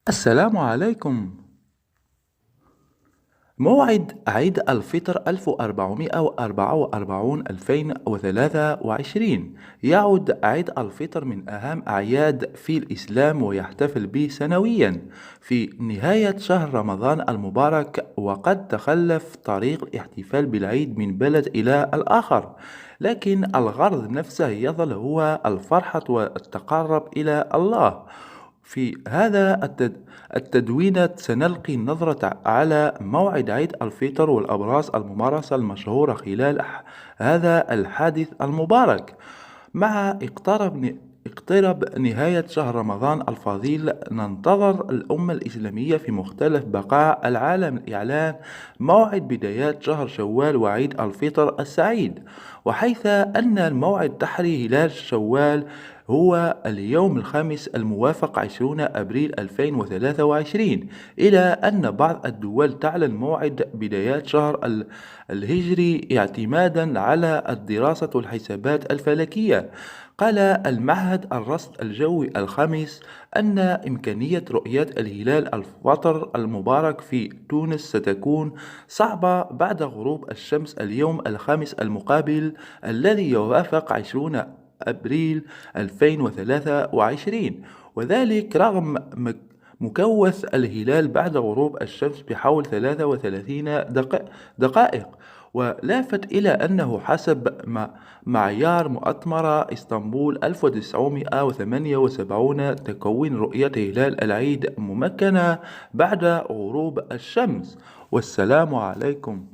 السلام عليكم. موعد عيد الفطر 1444 2023 يعد عيد الفطر من أهم أعياد في الإسلام ويحتفل به سنويا في نهاية شهر رمضان المبارك، وقد تخلف طريق الاحتفال بالعيد من بلد إلى الآخر، لكن الغرض نفسه يظل هو الفرحة والتقرب إلى الله. في هذا التدوين سنلقي نظرة على موعد عيد الفطر والأبراز الممارسة المشهورة خلال هذا الحادث المبارك. مع اقتراب نهاية شهر رمضان الفضيل، ننتظر الأمة الإسلامية في مختلف بقاع العالم لإعلان موعد بدايات شهر شوال وعيد الفطر السعيد، وحيث أن الموعد تحري هلال شوال هو اليوم الخامس الموافق 20 أبريل 2023، إلى أن بعض الدول تعلن موعد بدايات شهر الهجري اعتمادا على الدراسة والحسابات الفلكية. قال المعهد الرصد الجوي الخامس أن إمكانية رؤية الهلال الفطر المبارك في تونس ستكون صعبة بعد غروب الشمس اليوم الخامس المقابل، الذي يوافق 20 أبريل 2023، وذلك رغم مكوث الهلال بعد غروب الشمس بحوالي 33 دقائق. ولافت إلى أنه حسب معيار مؤتمر إسطنبول 1978 تكون رؤية هلال العيد ممكنة بعد غروب الشمس. والسلام عليكم.